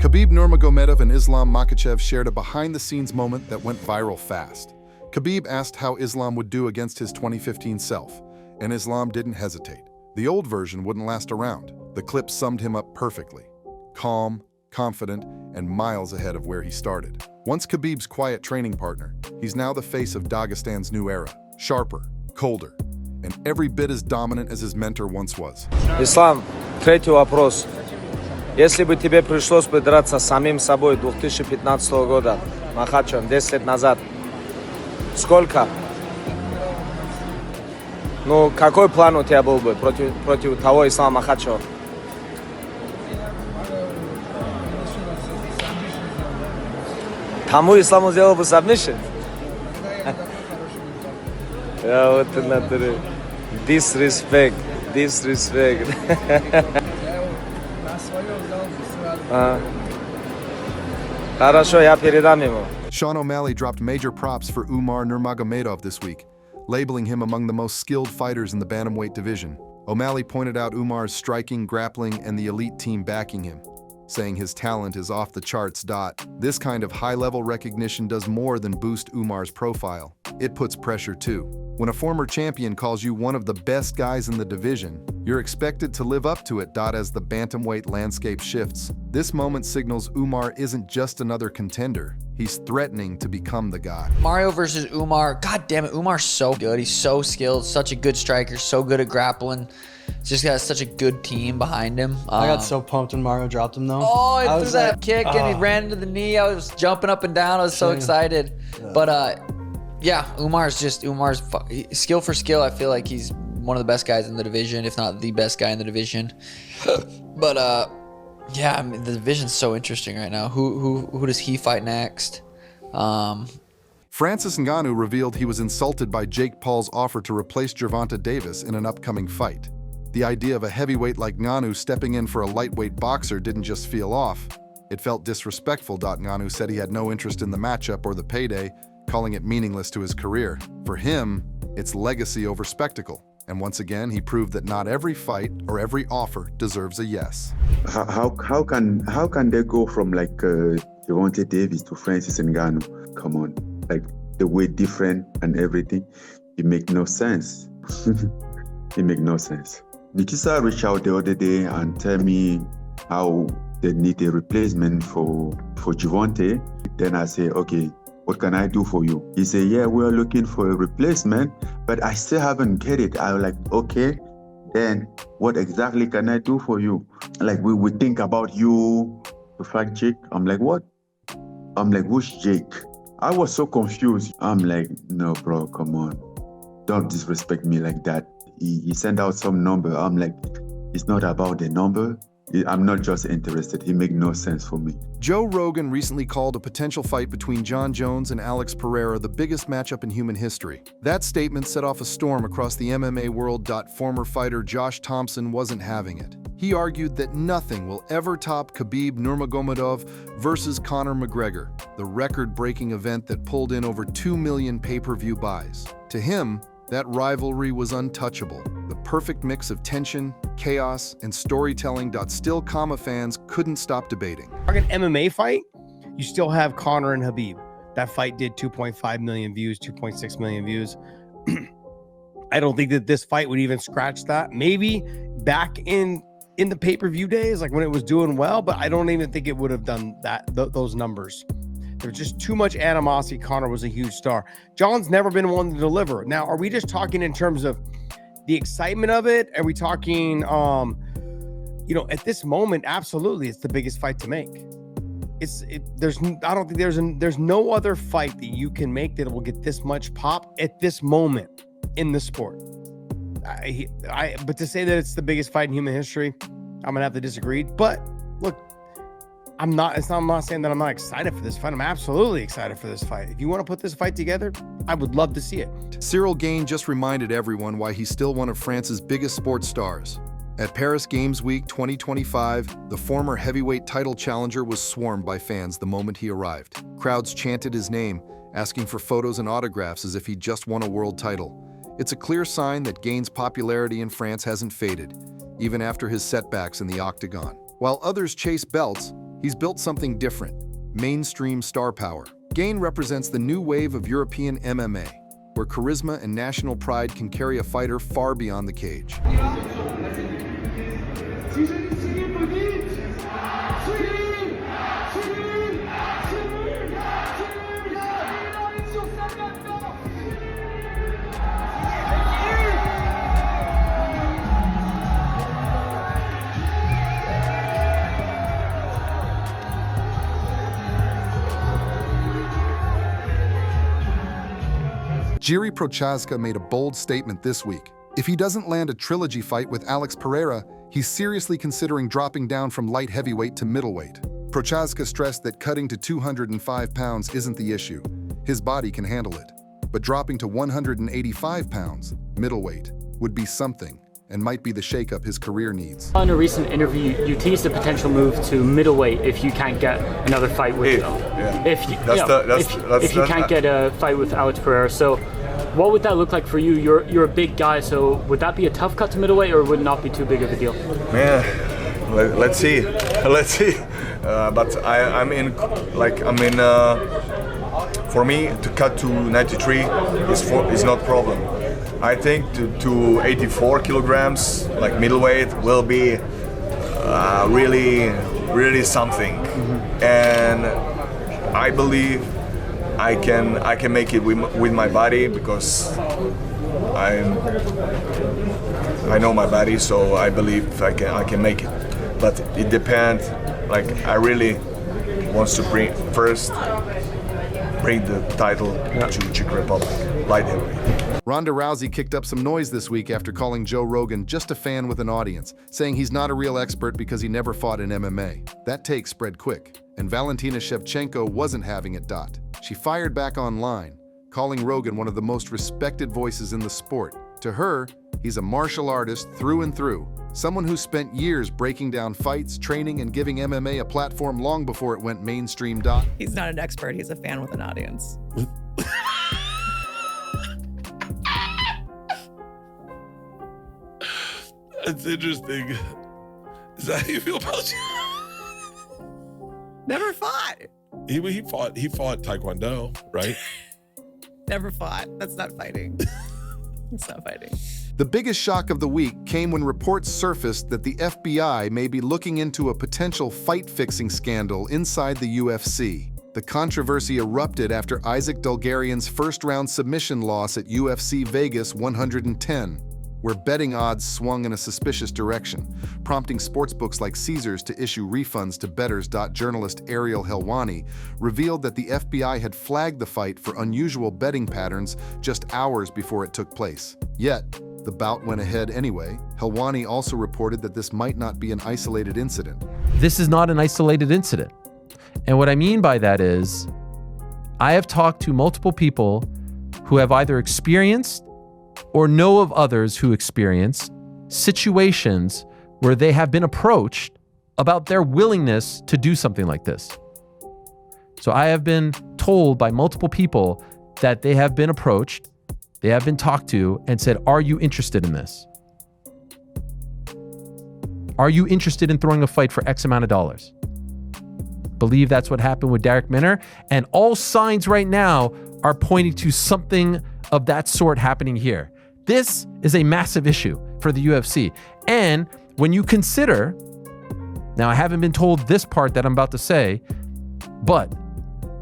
Khabib Nurmagomedov and Islam Makhachev shared a behind-the-scenes moment that went viral fast. Khabib asked how Islam would do against his 2015 self, and Islam didn't hesitate. The old version wouldn't last around. The clip summed him up perfectly. Calm, confident, and miles ahead of where he started. Once Khabib's quiet training partner, he's now the face of Dagestan's new era. Sharper, colder, and every bit as dominant as his mentor once was. Ислам, третий вопрос. Если бы тебе пришлось бы драться самим собой 2015 года, Махачевым, 10 лет назад, сколько? Ну, какой план у тебя был бы против того Ислама Махачева? Тому Исламу сделал бы submission? Я вот и натуре. Disrespect. Хорошо, я передам ему. Sean O'Malley dropped major props for Umar Nurmagomedov this week, labeling him among the most skilled fighters in the bantamweight division. O'Malley pointed out Umar's striking, grappling, and the elite team backing him, saying his talent is off the charts. This kind of high-level recognition does more than boost Umar's profile. It puts pressure too. When a former champion calls you one of the best guys in the division, you're expected to live up to it. As the bantamweight landscape shifts, this moment signals Umar isn't just another contender. He's threatening to become the guy. Mario versus Umar. God damn it, Umar's so good. He's so skilled, such a good striker, so good at grappling. Just got such a good team behind him. I got so pumped when Mario dropped him though. Oh, he threw that kick and he ran into the knee. I was jumping up and down. I was so excited. Yeah. But yeah, Umar's skill for skill. I feel like he's one of the best guys in the division, if not the best guy in the division. But yeah, I mean, the division's so interesting right now. Who does he fight next? Francis Ngannou revealed he was insulted by Jake Paul's offer to replace Gervonta Davis in an upcoming fight. The idea of a heavyweight like Ngannou stepping in for a lightweight boxer didn't just feel off. It felt disrespectful. Ngannou said he had no interest in the matchup or the payday, calling it meaningless to his career. For him, it's legacy over spectacle. And once again, he proved that not every fight or every offer deserves a yes. How can they go from like Gervonta Davis to Francis Ngannou? Come on, like the way different and everything. It make no sense. It make no sense. Nikisa reached out the other day and tell me how they need a replacement for Gervonta. Then I say, okay, what can I do for you? He said, yeah, we're looking for a replacement, but I still haven't get it. I was like, okay, then what exactly can I do for you? Like, we think about you to fight Jake. I'm like, what? I'm like, who's Jake? I was so confused. I'm like, no, bro, come on. Don't disrespect me like that. He sent out some number. I'm like, it's not about the number. I'm not just interested. It makes no sense for me. Joe Rogan recently called a potential fight between John Jones and Alex Pereira the biggest matchup in human history. That statement set off a storm across the MMA world. Former fighter Josh Thompson wasn't having it. He argued that nothing will ever top Khabib Nurmagomedov versus Conor McGregor, the record-breaking event that pulled in over 2 million pay-per-view buys. To him, that rivalry was untouchable. The perfect mix of tension, chaos, and storytelling. Still, Kama fans couldn't stop debating. An MMA fight, you still have Conor and Khabib. That fight did 2.5 million views, 2.6 million views. I don't think that this fight would even scratch that. Maybe back in the pay-per-view days, like when it was doing well, but I don't even think it would have done that. Those numbers. There's just too much animosity. Conor was a huge star. John's never been one to deliver. Now, are we just talking in terms of the excitement of it? Are we talking, at this moment, absolutely, it's the biggest fight to make. I don't think there's no other fight that you can make that will get this much pop at this moment in the sport. But to say that it's the biggest fight in human history, I'm gonna have to disagree. But look, I'm not saying that I'm not excited for this fight. I'm absolutely excited for this fight. If you want to put this fight together, I would love to see it. Ciryl Gane just reminded everyone why he's still one of France's biggest sports stars. At Paris Games Week 2025, the former heavyweight title challenger was swarmed by fans the moment he arrived. Crowds chanted his name, asking for photos and autographs as if he just won a world title. It's a clear sign that Gane's popularity in France hasn't faded, even after his setbacks in the octagon. While others chase belts, He's built something different, mainstream star power. Gane represents the new wave of European MMA, where charisma and national pride can carry a fighter far beyond the cage. Jiří Prochazka made a bold statement this week. If he doesn't land a trilogy fight with Alex Pereira, he's seriously considering dropping down from light heavyweight to middleweight. Prochazka stressed that cutting to 205 pounds isn't the issue. His body can handle it. But dropping to 185 pounds, middleweight, would be something and might be the shakeup his career needs. In a recent interview, you teased a potential move to middleweight if you can't get another fight with if you can't get a fight with Alex Pereira. So what would that look like for you? You're a big guy, so would that be a tough cut to middleweight, or would it not be too big of a deal? Man, let's see. Let's see. But I'm in. For me to cut to 93 is not problem. I think to 84 kilograms, like middleweight, will be really something. And I believe I can make it with my body, because I know my body, so I believe I can make it. But it depends. Like, I really want to bring the title to Czech Republic, light heavyweight. Ronda Rousey kicked up some noise this week after calling Joe Rogan just a fan with an audience, saying he's not a real expert because he never fought in MMA. That take spread quick, and Valentina Shevchenko wasn't having it. She fired back online, calling Rogan one of the most respected voices in the sport. To her, he's a martial artist through and through, someone who spent years breaking down fights, training, and giving MMA a platform long before it went mainstream. He's not an expert, he's a fan with an audience. That's interesting. Is that how you feel about you? Never fought. He fought Taekwondo, right? Never fought. That's not fighting. It's not fighting. The biggest shock of the week came when reports surfaced that the FBI may be looking into a potential fight-fixing scandal inside the UFC. The controversy erupted after Isaac Dulgarian's first-round submission loss at UFC Vegas 110, where betting odds swung in a suspicious direction, prompting sportsbooks like Caesars to issue refunds to bettors. Journalist Ciryl Gane revealed that the FBI had flagged the fight for unusual betting patterns just hours before it took place. Yet, the bout went ahead anyway. Gane also reported that this might not be an isolated incident. This is not an isolated incident. And what I mean by that is, I have talked to multiple people who have either experienced or know of others who experience situations where they have been approached about their willingness to do something like this. So I have been told by multiple people that they have been approached, they have been talked to and said, are you interested in this? Are you interested in throwing a fight for X amount of dollars? Believe that's what happened with Darrick Minner. And all signs right now are pointing to something of that sort happening here. This is a massive issue for the UFC. And when you consider, now I haven't been told this part that I'm about to say, but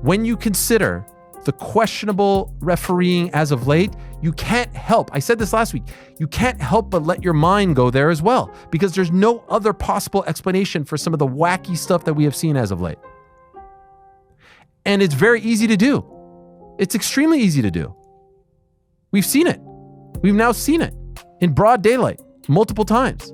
when you consider the questionable refereeing as of late, you can't help, I said this last week, you can't help but let your mind go there as well, because there's no other possible explanation for some of the wacky stuff that we have seen as of late. And it's very easy to do. It's extremely easy to do. We've seen it. We've now seen it in broad daylight multiple times.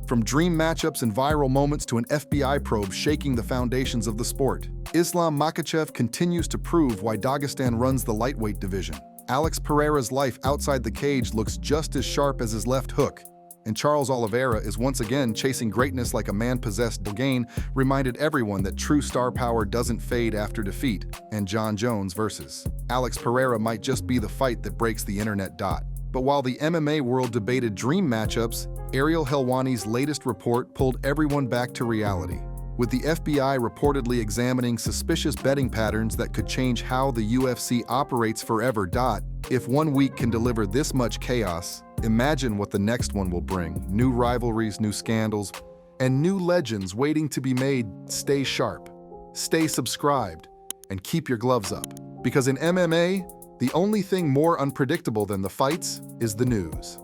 From dream matchups and viral moments to an FBI probe shaking the foundations of the sport, Islam Makhachev continues to prove why Dagestan runs the lightweight division. Alex Pereira's life outside the cage looks just as sharp as his left hook, and Charles Oliveira is once again chasing greatness like a man-possessed. Gane reminded everyone that true star power doesn't fade after defeat, and John Jones versus Alex Pereira might just be the fight that breaks the internet. But while the MMA world debated dream matchups, Ciryl Gane's latest report pulled everyone back to reality. With the FBI reportedly examining suspicious betting patterns that could change how the UFC operates forever. If 1 week can deliver this much chaos, imagine what the next one will bring. New rivalries, new scandals, and new legends waiting to be made. Stay sharp, stay subscribed, and keep your gloves up. Because in MMA, the only thing more unpredictable than the fights is the news.